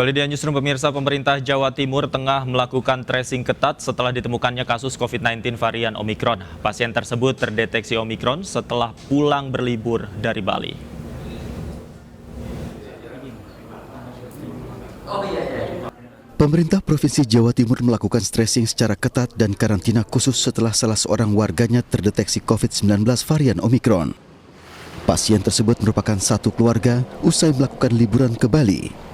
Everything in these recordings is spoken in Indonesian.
Kembali di Newsroom pemirsa, pemerintah Jawa Timur tengah melakukan tracing ketat setelah ditemukannya kasus COVID-19 varian Omikron. Pasien tersebut terdeteksi Omikron setelah pulang berlibur dari Bali. Pemerintah Provinsi Jawa Timur melakukan tracing secara ketat dan karantina khusus setelah salah seorang warganya terdeteksi COVID-19 varian Omikron. Pasien tersebut merupakan satu keluarga usai melakukan liburan ke Bali.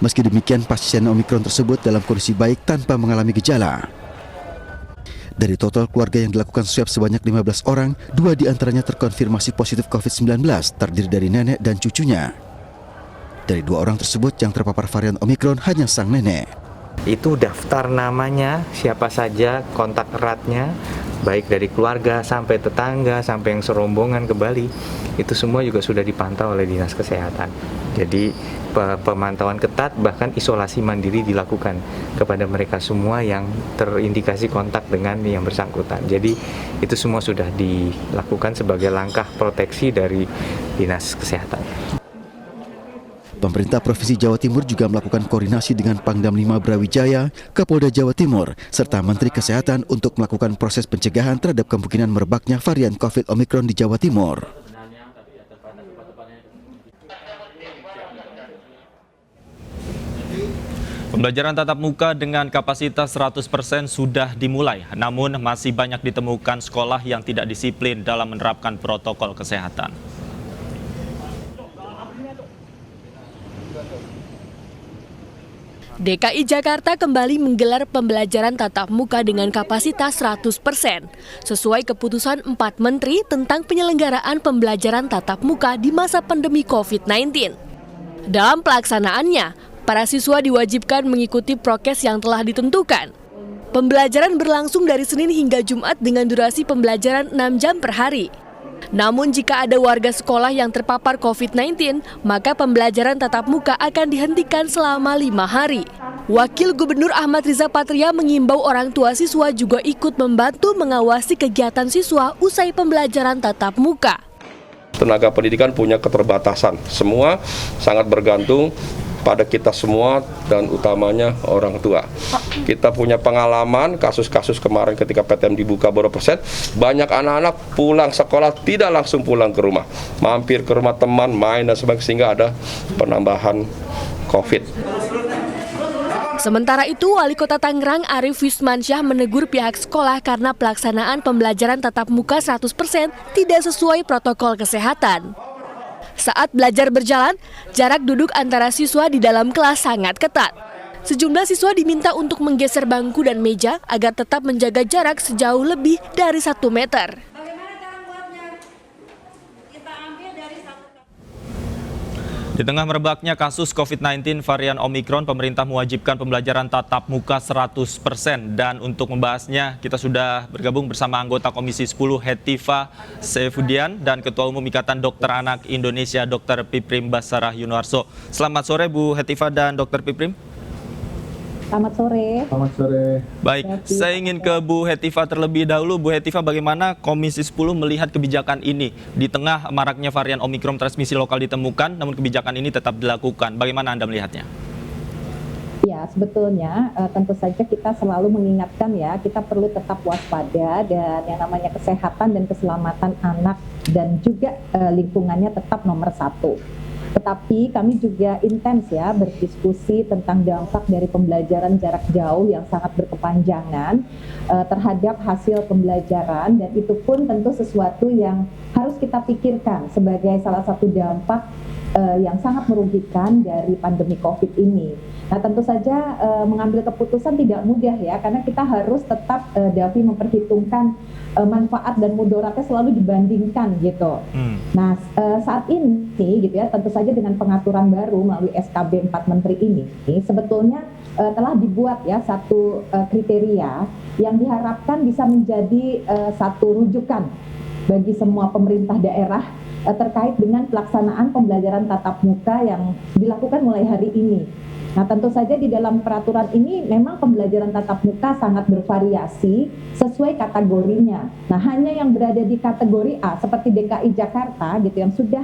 Meski demikian, pasien Omikron tersebut dalam kondisi baik tanpa mengalami gejala. Dari total keluarga yang dilakukan swab sebanyak 15 orang, 2 diantaranya terkonfirmasi positif COVID-19, terdiri dari nenek dan cucunya. Dari 2 orang tersebut yang terpapar varian Omikron hanya sang nenek. Itu daftar namanya, siapa saja kontak eratnya, baik dari keluarga sampai tetangga, sampai yang serombongan ke Bali, itu semua juga sudah dipantau oleh Dinas Kesehatan. Jadi pemantauan ketat, bahkan isolasi mandiri dilakukan kepada mereka semua yang terindikasi kontak dengan yang bersangkutan. Jadi itu semua sudah dilakukan sebagai langkah proteksi dari Dinas Kesehatan. Pemerintah Provinsi Jawa Timur juga melakukan koordinasi dengan Pangdam 5 Brawijaya, Kapolda Jawa Timur, serta Menteri Kesehatan untuk melakukan proses pencegahan terhadap kemungkinan merebaknya varian COVID Omikron di Jawa Timur. Pembelajaran tatap muka dengan kapasitas 100% sudah dimulai, namun masih banyak ditemukan sekolah yang tidak disiplin dalam menerapkan protokol kesehatan. DKI Jakarta kembali menggelar pembelajaran tatap muka dengan kapasitas 100%, sesuai keputusan 4 menteri tentang penyelenggaraan pembelajaran tatap muka di masa pandemi COVID-19. Dalam pelaksanaannya, para siswa diwajibkan mengikuti prokes yang telah ditentukan. Pembelajaran berlangsung dari Senin hingga Jumat dengan durasi pembelajaran 6 jam per hari. Namun jika ada warga sekolah yang terpapar COVID-19, maka pembelajaran tatap muka akan dihentikan selama 5 hari. Wakil Gubernur Ahmad Riza Patria mengimbau orang tua siswa juga ikut membantu mengawasi kegiatan siswa usai pembelajaran tatap muka. Tenaga pendidikan punya keterbatasan, semua sangat bergantung pada kita semua dan utamanya orang tua. Kita punya pengalaman kasus-kasus kemarin ketika PTM dibuka berapa persen, banyak anak-anak pulang sekolah tidak langsung pulang ke rumah, mampir ke rumah teman, main dan sebagainya, sehingga ada penambahan COVID. Sementara itu, Wali Kota Tangerang Arief Wismansyah menegur pihak sekolah karena pelaksanaan pembelajaran tatap muka 100% tidak sesuai protokol kesehatan. Saat belajar berjalan, jarak duduk antara siswa di dalam kelas sangat ketat. Sejumlah siswa diminta untuk menggeser bangku dan meja agar tetap menjaga jarak sejauh lebih dari 1 meter. Di tengah merebaknya kasus COVID-19 varian Omikron, pemerintah mewajibkan pembelajaran tatap muka 100%. Dan untuk membahasnya, kita sudah bergabung bersama anggota Komisi 10 Hetiva Saifuddin dan Ketua Umum Ikatan Dokter Anak Indonesia Dr. Piprim Basarah Yunarso. Selamat sore Bu Hetiva dan Dr. Piprim. Selamat sore. Selamat sore. Baik, saya ingin ke Bu Hetiva terlebih dahulu. Bu Hetiva, bagaimana Komisi 10 melihat kebijakan ini? Di tengah maraknya varian Omikron transmisi lokal ditemukan, namun kebijakan ini tetap dilakukan. Bagaimana Anda melihatnya? Ya, sebetulnya tentu saja kita selalu mengingatkan ya, kita perlu tetap waspada dan yang namanya kesehatan dan keselamatan anak dan juga lingkungannya tetap nomor 1. Tetapi kami juga intens ya berdiskusi tentang dampak dari pembelajaran jarak jauh yang sangat berkepanjangan terhadap hasil pembelajaran, dan itu pun tentu sesuatu yang harus kita pikirkan sebagai salah satu dampak yang sangat merugikan dari pandemi COVID ini. Nah, tentu saja mengambil keputusan tidak mudah ya, karena kita harus tetap Davi memperhitungkan manfaat dan mudaratnya selalu dibandingkan gitu. Nah, saat ini gitu ya, tentu saja dengan pengaturan baru melalui SKB 4 Menteri ini sebetulnya telah dibuat ya satu kriteria yang diharapkan bisa menjadi satu rujukan bagi semua pemerintah daerah terkait dengan pelaksanaan pembelajaran tatap muka yang dilakukan mulai hari ini. Nah, tentu saja di dalam peraturan ini memang pembelajaran tatap muka sangat bervariasi sesuai kategorinya. Nah, hanya yang berada di kategori A seperti DKI Jakarta gitu yang sudah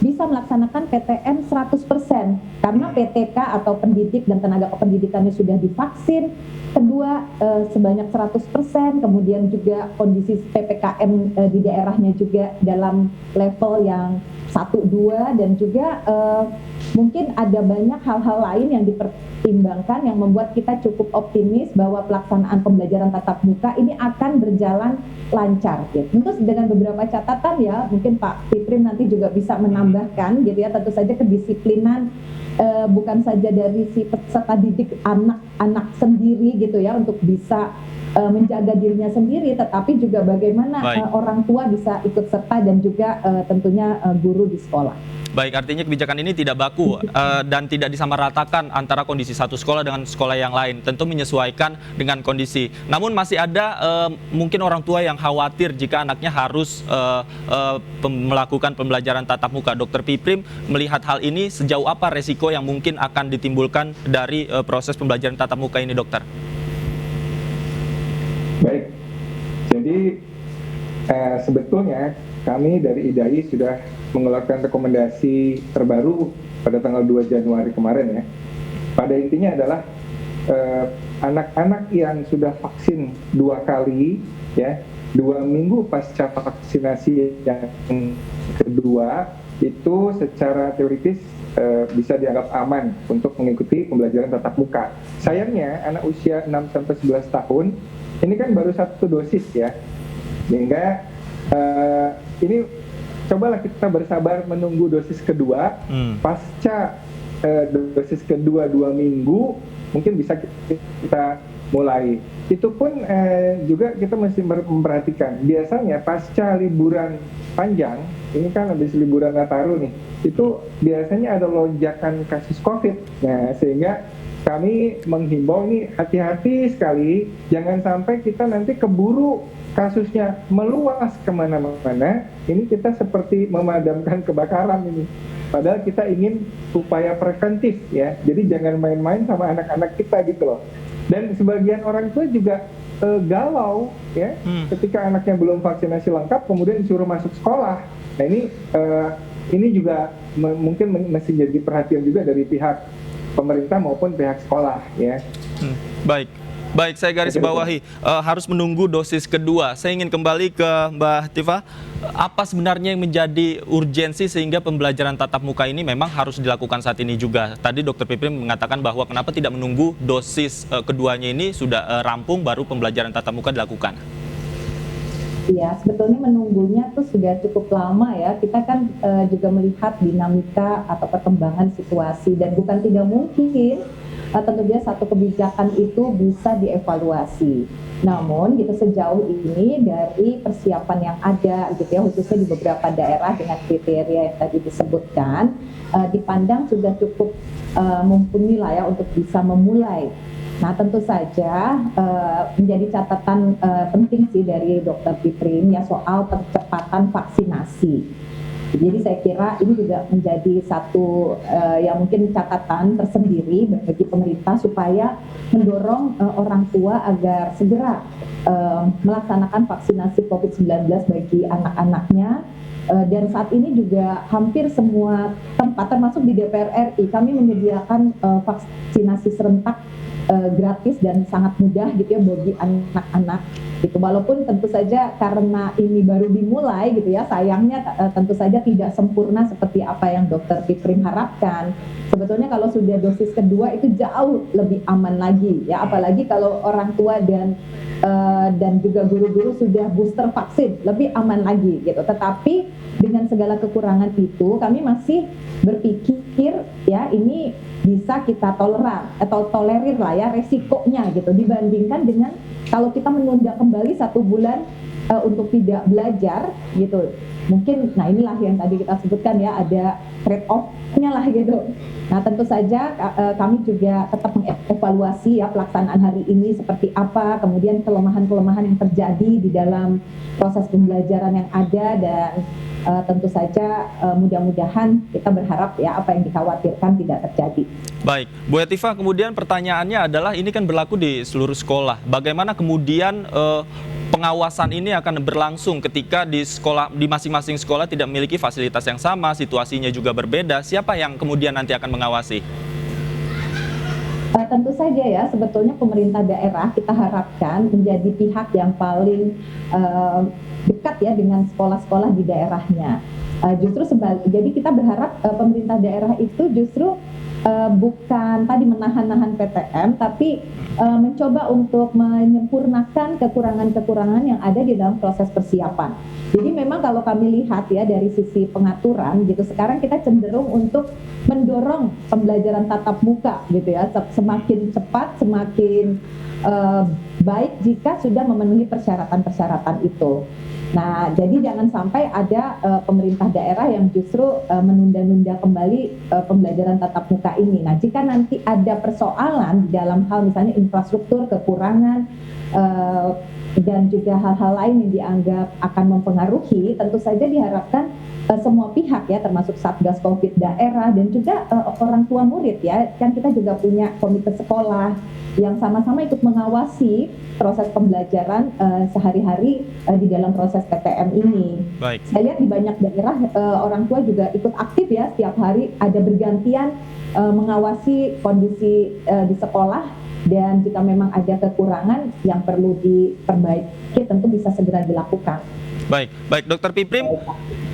bisa melaksanakan PTM 100% karena PTK atau pendidik dan tenaga kependidikannya sudah divaksin. Kedua, sebanyak 100%, kemudian juga kondisi PPKM di daerahnya juga dalam level yang 1-2, dan juga mungkin ada banyak hal-hal lain yang dipertimbangkan yang membuat kita cukup optimis bahwa pelaksanaan pembelajaran tatap muka ini akan berjalan lancar. Gitu. Tentu dengan beberapa catatan ya, mungkin Pak Piprim nanti juga bisa menambahkan gitu ya, tentu saja kedisiplinan bukan saja dari si peserta didik anak-anak sendiri gitu ya untuk bisa menjaga dirinya sendiri, tetapi juga bagaimana orang tua bisa ikut serta dan juga tentunya guru di sekolah. Baik, artinya kebijakan ini tidak baku dan tidak disamaratakan antara kondisi satu sekolah dengan sekolah yang lain. Tentu menyesuaikan dengan kondisi. Namun masih ada mungkin orang tua yang khawatir jika anaknya harus melakukan pembelajaran tatap muka. Dr. Piprim melihat hal ini, sejauh apa resiko yang mungkin akan ditimbulkan dari proses pembelajaran tatap muka ini, dokter? Baik, jadi sebetulnya kami dari IDAI sudah mengeluarkan rekomendasi terbaru pada tanggal 2 Januari kemarin ya. Pada intinya adalah anak-anak yang sudah vaksin 2 kali ya, 2 minggu pasca vaksinasi yang kedua itu secara teoritis bisa dianggap aman untuk mengikuti pembelajaran tatap muka. Sayangnya anak usia 6-11 tahun ini kan baru 1 dosis ya, sehingga ini cobalah kita bersabar menunggu dosis kedua. Pasca dosis kedua 2 minggu mungkin bisa kita mulai. Itu pun juga kita mesti memperhatikan. Biasanya pasca liburan panjang, ini kan habis liburan Nataru nih, itu biasanya ada lonjakan kasus COVID. Nah, sehingga kami menghimbau ini hati-hati sekali, jangan sampai kita nanti keburu kasusnya meluas kemana-mana. Ini kita seperti memadamkan kebakaran ini. Padahal kita ingin upaya preventif ya. Jadi jangan main-main sama anak-anak kita gitu loh. Dan sebagian orang tua juga galau ya, ketika anaknya belum vaksinasi lengkap kemudian disuruh masuk sekolah. Nah ini juga mungkin mesti jadi perhatian juga dari pihak pemerintah maupun pihak sekolah ya. Baik, saya garis bawahi harus menunggu dosis kedua. Saya ingin kembali ke Mbak Tifa. Apa sebenarnya yang menjadi urgensi sehingga pembelajaran tatap muka ini memang harus dilakukan saat ini juga? Tadi Dr. Piprim mengatakan bahwa kenapa tidak menunggu dosis keduanya ini sudah rampung baru pembelajaran tatap muka dilakukan? Ya, sebetulnya menunggunya tuh sudah cukup lama ya. Kita kan juga melihat dinamika atau perkembangan situasi, dan bukan tidak mungkin tentu saja satu kebijakan itu bisa dievaluasi. Namun gitu sejauh ini dari persiapan yang ada gitu ya, khususnya di beberapa daerah dengan kriteria yang tadi disebutkan, dipandang sudah cukup mumpuni lah ya untuk bisa memulai. Nah, tentu saja menjadi catatan penting sih dari Dr. Piprim ya soal percepatan vaksinasi. Jadi saya kira ini juga menjadi satu yang mungkin catatan tersendiri bagi pemerintah supaya mendorong orang tua agar segera melaksanakan vaksinasi COVID-19 bagi anak-anaknya. Dan saat ini juga hampir semua tempat termasuk di DPR RI kami menyediakan vaksinasi serentak gratis dan sangat mudah gitu ya bagi anak-anak gitu. Walaupun tentu saja karena ini baru dimulai gitu ya, sayangnya tentu saja tidak sempurna seperti apa yang Dr. Piprim harapkan. Sebetulnya kalau sudah dosis kedua itu jauh lebih aman lagi ya, apalagi kalau orang tua dan juga guru-guru sudah booster vaksin, lebih aman lagi gitu. Tetapi dengan segala kekurangan itu kami masih berpikir ya ini bisa kita tolerir lah ya resikonya gitu, dibandingkan dengan kalau kita menunda kembali 1 bulan untuk tidak belajar gitu. Mungkin nah inilah yang tadi kita sebutkan ya, ada trade off-nya lah gitu. Nah, tentu saja kami juga tetap mengevaluasi ya pelaksanaan hari ini seperti apa, kemudian kelemahan-kelemahan yang terjadi di dalam proses pembelajaran yang ada, dan tentu saja mudah-mudahan kita berharap ya apa yang dikhawatirkan tidak terjadi. Baik, Bu Hetifah, kemudian pertanyaannya adalah ini kan berlaku di seluruh sekolah. Bagaimana kemudian pengawasan ini akan berlangsung ketika di sekolah, di masing-masing sekolah tidak memiliki fasilitas yang sama, situasinya juga berbeda. Siapa yang kemudian nanti akan mengawasi? Tentu saja ya, sebetulnya pemerintah daerah kita harapkan menjadi pihak yang paling dekat ya dengan sekolah-sekolah di daerahnya. Jadi kita berharap pemerintah daerah itu justru bukan tadi menahan-nahan PTM, tapi mencoba untuk menyempurnakan kekurangan-kekurangan yang ada di dalam proses persiapan. Jadi memang kalau kami lihat ya dari sisi pengaturan gitu, sekarang kita cenderung untuk mendorong pembelajaran tatap muka gitu ya, semakin cepat, semakin baik jika sudah memenuhi persyaratan-persyaratan itu. Nah, jadi jangan sampai ada pemerintah daerah yang justru menunda-nunda kembali pembelajaran tatap muka ini. Nah, jika nanti ada persoalan di dalam hal misalnya infrastruktur, kekurangan, dan juga hal-hal lain yang dianggap akan mempengaruhi, tentu saja diharapkan semua pihak ya, termasuk Satgas Covid daerah dan juga orang tua murid ya, kan kita juga punya komite sekolah yang sama-sama ikut mengawasi proses pembelajaran sehari-hari di dalam proses PTM ini. Baik. Saya lihat di banyak daerah orang tua juga ikut aktif ya, setiap hari ada bergantian mengawasi kondisi di sekolah, dan jika memang ada kekurangan yang perlu diperbaiki tentu bisa segera dilakukan. Baik, Dokter Piprim,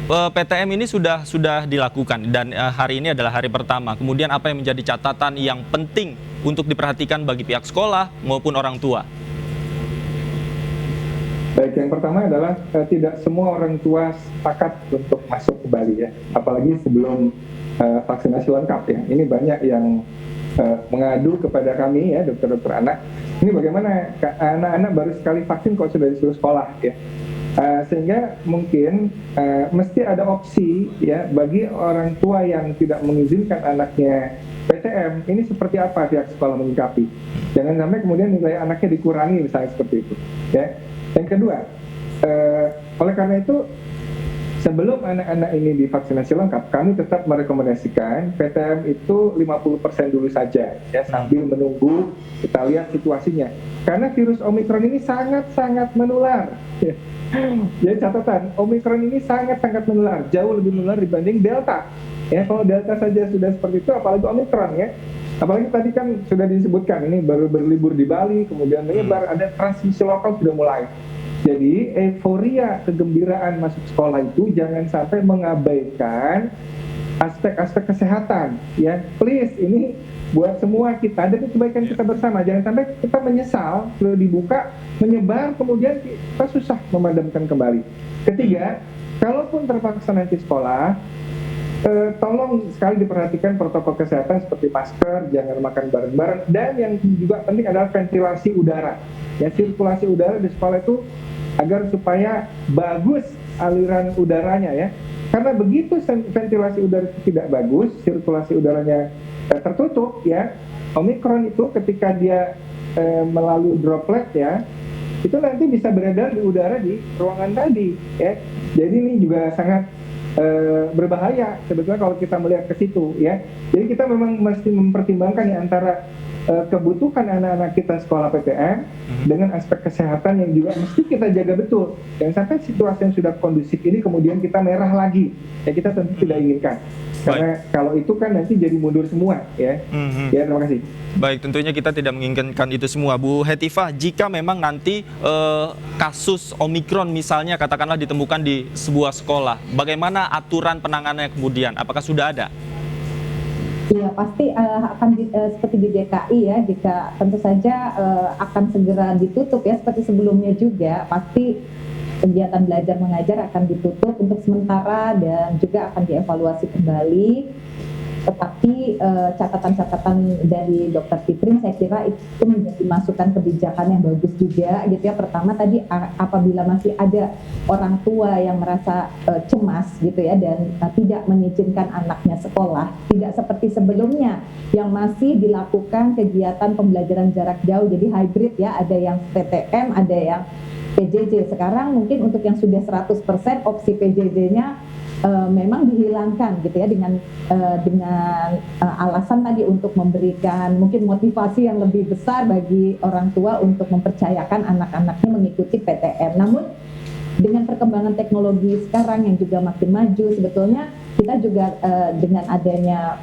PTM ini sudah dilakukan dan hari ini adalah hari pertama. Kemudian apa yang menjadi catatan yang penting untuk diperhatikan bagi pihak sekolah maupun orang tua? Baik, yang pertama adalah tidak semua orang tua sepakat untuk masuk ke Bali ya, apalagi sebelum vaksinasi lengkap ya. Ini banyak yang mengadu kepada kami ya, dokter-dokter anak. Ini bagaimana anak-anak baru sekali vaksin kok sudah disuruh sekolah ya. Sehingga mungkin mesti ada opsi ya bagi orang tua yang tidak mengizinkan anaknya PTM. Ini seperti apa pihak sekolah menyikapi? Jangan sampai kemudian nilai anaknya dikurangi misalnya seperti itu. Ya. Yang kedua, oleh karena itu sebelum anak-anak ini divaksinasi lengkap, kami tetap merekomendasikan PTM itu 50% dulu saja ya, sambil menunggu kita lihat situasinya. Karena virus Omikron ini sangat-sangat menular. Jadi catatan, Omikron ini sangat-sangat menular, jauh lebih menular dibanding Delta. Ya, kalau Delta saja sudah seperti itu, apalagi Omikron ya. Apalagi tadi kan sudah disebutkan, ini baru berlibur di Bali, kemudian menyebar, ada transmisi lokal sudah mulai. Jadi euforia, kegembiraan masuk sekolah itu jangan sampai mengabaikan aspek-aspek kesehatan. Ya, please, ini buat semua kita, dan kebaikan kita bersama. Jangan sampai kita menyesal, sudah dibuka, menyebar, kemudian kita susah memadamkan kembali. Ketiga, kalaupun terpaksa nanti sekolah, tolong sekali diperhatikan protokol kesehatan seperti masker, jangan makan bareng-bareng, dan yang juga penting adalah ventilasi udara. Ya, sirkulasi udara di sekolah itu agar supaya bagus aliran udaranya ya. Karena begitu ventilasi udara itu tidak bagus, sirkulasi udaranya tertutup ya, Omikron itu ketika dia melalui droplet ya, itu nanti bisa beredar di udara di ruangan tadi ya. Jadi ini juga sangat berbahaya sebetulnya kalau kita melihat ke situ ya. Jadi kita memang mesti mempertimbangkan ya antara kebutuhan anak-anak kita sekolah PTM dengan aspek kesehatan yang juga mesti kita jaga betul. Jangan sampai situasi yang sudah kondusif ini kemudian kita merah lagi. Ya, kita tentu tidak inginkan. Karena kalau itu kan nanti jadi mundur semua ya. Ya, terima kasih. Baik, tentunya kita tidak menginginkan itu semua. Bu Hetifah, jika memang nanti kasus Omikron misalnya katakanlah ditemukan di sebuah sekolah, bagaimana aturan penanganannya kemudian? Apakah sudah ada? Iya, pasti akan seperti di DKI ya, jika tentu saja akan segera ditutup ya, seperti sebelumnya juga, pasti kegiatan belajar mengajar akan ditutup untuk sementara dan juga akan dievaluasi kembali. Tetapi catatan-catatan dari Dr. Piprim saya kira itu menjadi masukan kebijakan yang bagus juga gitu ya. Pertama tadi apabila masih ada orang tua yang merasa cemas gitu ya dan tidak mengizinkan anaknya sekolah, tidak seperti sebelumnya yang masih dilakukan kegiatan pembelajaran jarak jauh, jadi hybrid ya, ada yang PTM, ada yang PJJ. Sekarang mungkin untuk yang sudah 100% opsi PJJ-nya memang dihilangkan gitu ya dengan alasan tadi untuk memberikan mungkin motivasi yang lebih besar bagi orang tua untuk mempercayakan anak-anaknya mengikuti PTM. Namun dengan perkembangan teknologi sekarang yang juga makin maju, sebetulnya kita juga dengan adanya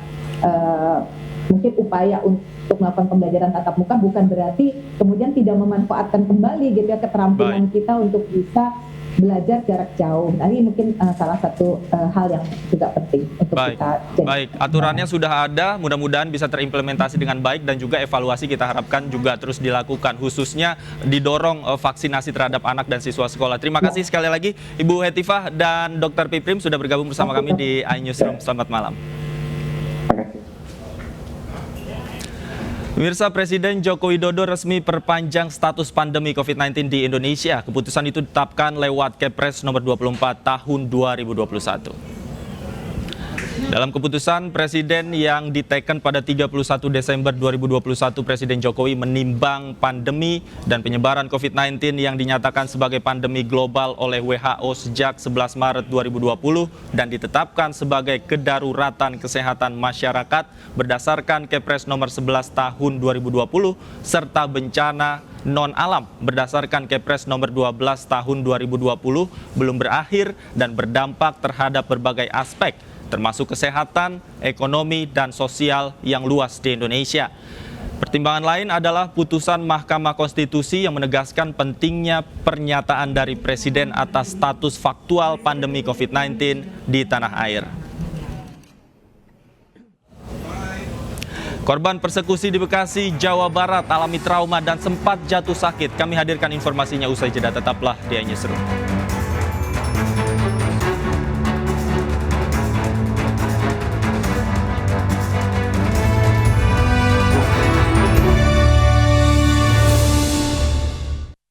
mungkin upaya untuk melakukan pembelajaran tatap muka bukan berarti kemudian tidak memanfaatkan kembali gitu ya keterampilan kita untuk bisa belajar jarak jauh. Nah, ini mungkin salah satu hal yang juga penting untuk kita. Baik, aturannya sudah ada, mudah-mudahan bisa terimplementasi dengan baik dan juga evaluasi kita harapkan juga terus dilakukan, khususnya didorong vaksinasi terhadap anak dan siswa sekolah. Terima kasih sekali lagi Ibu Hetifah dan Dr. Piprim sudah bergabung bersama kami di iNewsroom. Selamat malam. Pemirsa, Presiden Joko Widodo resmi perpanjang status pandemi COVID-19 di Indonesia. Keputusan itu ditetapkan lewat Kepres nomor 24 tahun 2021. Dalam keputusan Presiden yang diteken pada 31 Desember 2021, Presiden Jokowi menimbang pandemi dan penyebaran COVID-19 yang dinyatakan sebagai pandemi global oleh WHO sejak 11 Maret 2020 dan ditetapkan sebagai kedaruratan kesehatan masyarakat berdasarkan Kepres nomor 11 tahun 2020 serta bencana non-alam berdasarkan Kepres nomor 12 tahun 2020 belum berakhir dan berdampak terhadap berbagai aspek termasuk kesehatan, ekonomi, dan sosial yang luas di Indonesia. Pertimbangan lain adalah putusan Mahkamah Konstitusi yang menegaskan pentingnya pernyataan dari Presiden atas status faktual pandemi COVID-19 di tanah air. Korban persekusi di Bekasi, Jawa Barat alami trauma dan sempat jatuh sakit. Kami hadirkan informasinya usai jeda, tetaplah di iNewsroom.